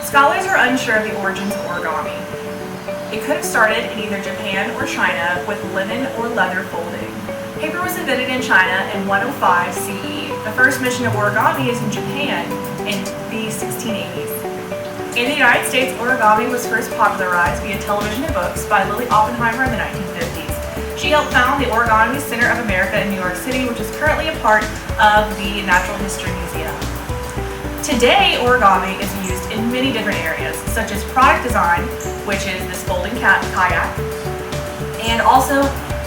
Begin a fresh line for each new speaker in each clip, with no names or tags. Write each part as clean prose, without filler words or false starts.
Scholars are unsure of the origins of origami. It could have started in either Japan or China with linen or leather folding. Paper was invented in China in 105 CE. The first mention of origami is in Japan in the 1680s. In the United States, origami was first popularized via television and books by Lily Oppenheimer in the 1950s. She helped found the Origami Center of America in New York City, which is currently a part of the Natural History Museum. Today, origami is used in many different areas, such as product design, which is this folding kayak, and also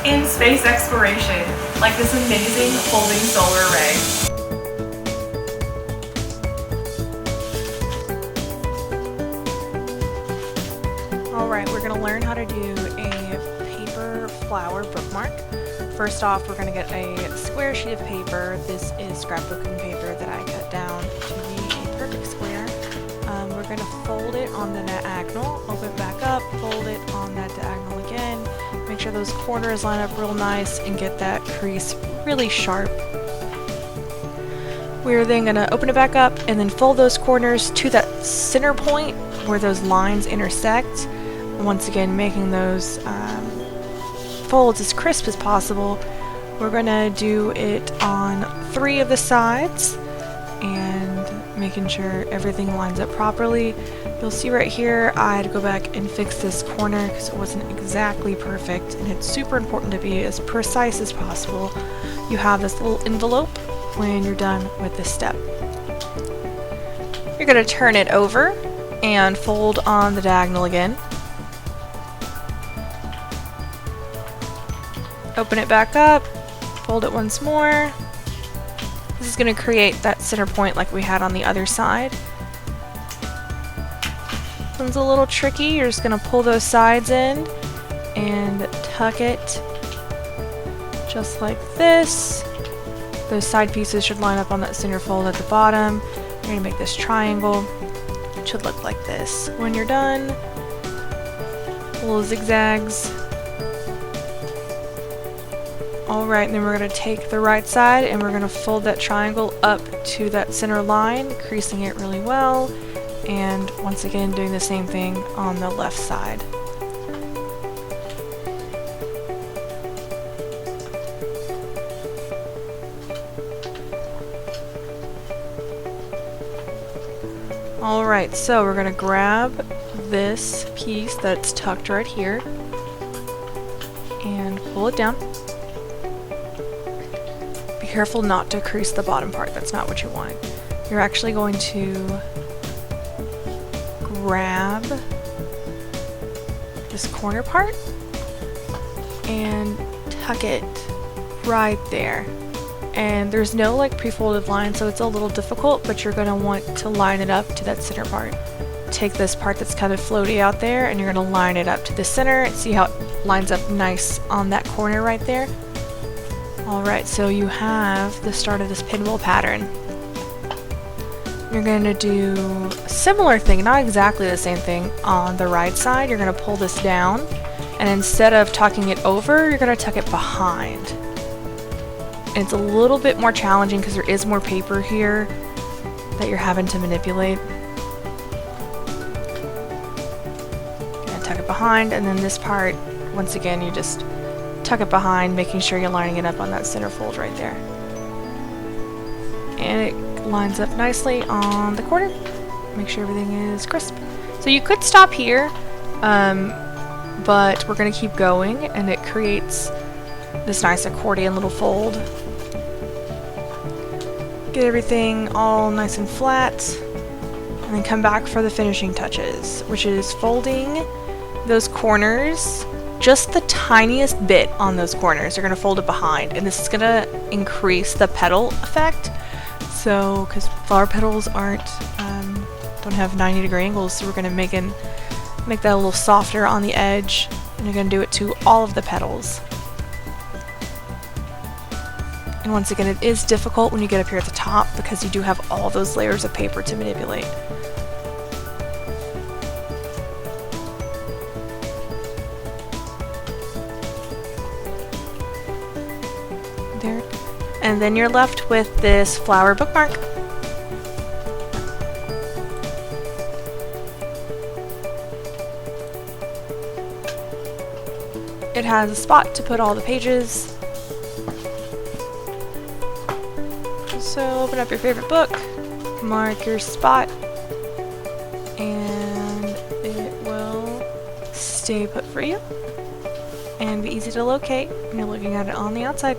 in space exploration, like this amazing folding solar array. Alright, we're going to learn how to do a paper flower bookmark. First off, we're going to get a square sheet of paper. This is scrapbooking paper that I cut down to be a perfect square. We're going to fold it on the diagonal, open it back up, fold it on that diagonal again. Make sure those corners line up real nice and get that crease really sharp. We're then going to open it back up and then fold those corners to that center point where those lines intersect. Once again, making those folds as crisp as possible. We're going to do it on 3 of the sides and making sure everything lines up properly. You'll see right here I had to go back and fix this corner because it wasn't exactly perfect, and it's super important to be as precise as possible. You have this little envelope when you're done with this step. You're going to turn it over and fold on the diagonal again. Open it back up, fold it once more. This is going to create that center point like we had on the other side. This one's a little tricky. You're just going to pull those sides in and tuck it just like this. Those side pieces should line up on that center fold at the bottom. You're going to make this triangle. It should look like this. When you're done, little zigzags. Alright, then we're going to take the right side and we're going to fold that triangle up to that center line, creasing it really well, and once again doing the same thing on the left side. Alright, so we're going to grab this piece that's tucked right here and pull it down. Be careful not to crease the bottom part, that's not what you want. You're actually going to grab this corner part and tuck it right there. And there's no like pre-folded line, so it's a little difficult, but you're going to want to line it up to that center part. Take this part that's kind of floaty out there and you're going to line it up to the center and see how it lines up nice on that corner right there. Alright, so you have the start of this pinwheel pattern. You're going to do a similar thing, not exactly the same thing, on the right side. You're going to pull this down, and instead of tucking it over, you're going to tuck it behind. And it's a little bit more challenging because there is more paper here that you're having to manipulate. You're going to tuck it behind, and then this part, once again, you just tuck it behind, making sure you're lining it up on that center fold right there. And it lines up nicely on the corner. Make sure everything is crisp. So you could stop here, but we're going to keep going, and it creates this nice accordion little fold. Get everything all nice and flat, and then come back for the finishing touches, which is folding those corners just the tiniest bit on those corners. You're going to fold it behind, and this is going to increase the petal effect. So, because flower petals don't have 90-degree angles, so we're going to make that a little softer on the edge, and you're going to do it to all of the petals. And once again, it is difficult when you get up here at the top because you do have all those layers of paper to manipulate. There. And then you're left with this flower bookmark.
It has a spot to put all the pages. So open up your favorite book, mark your spot, and it will stay put for you and be easy to locate when you're looking at it on the outside.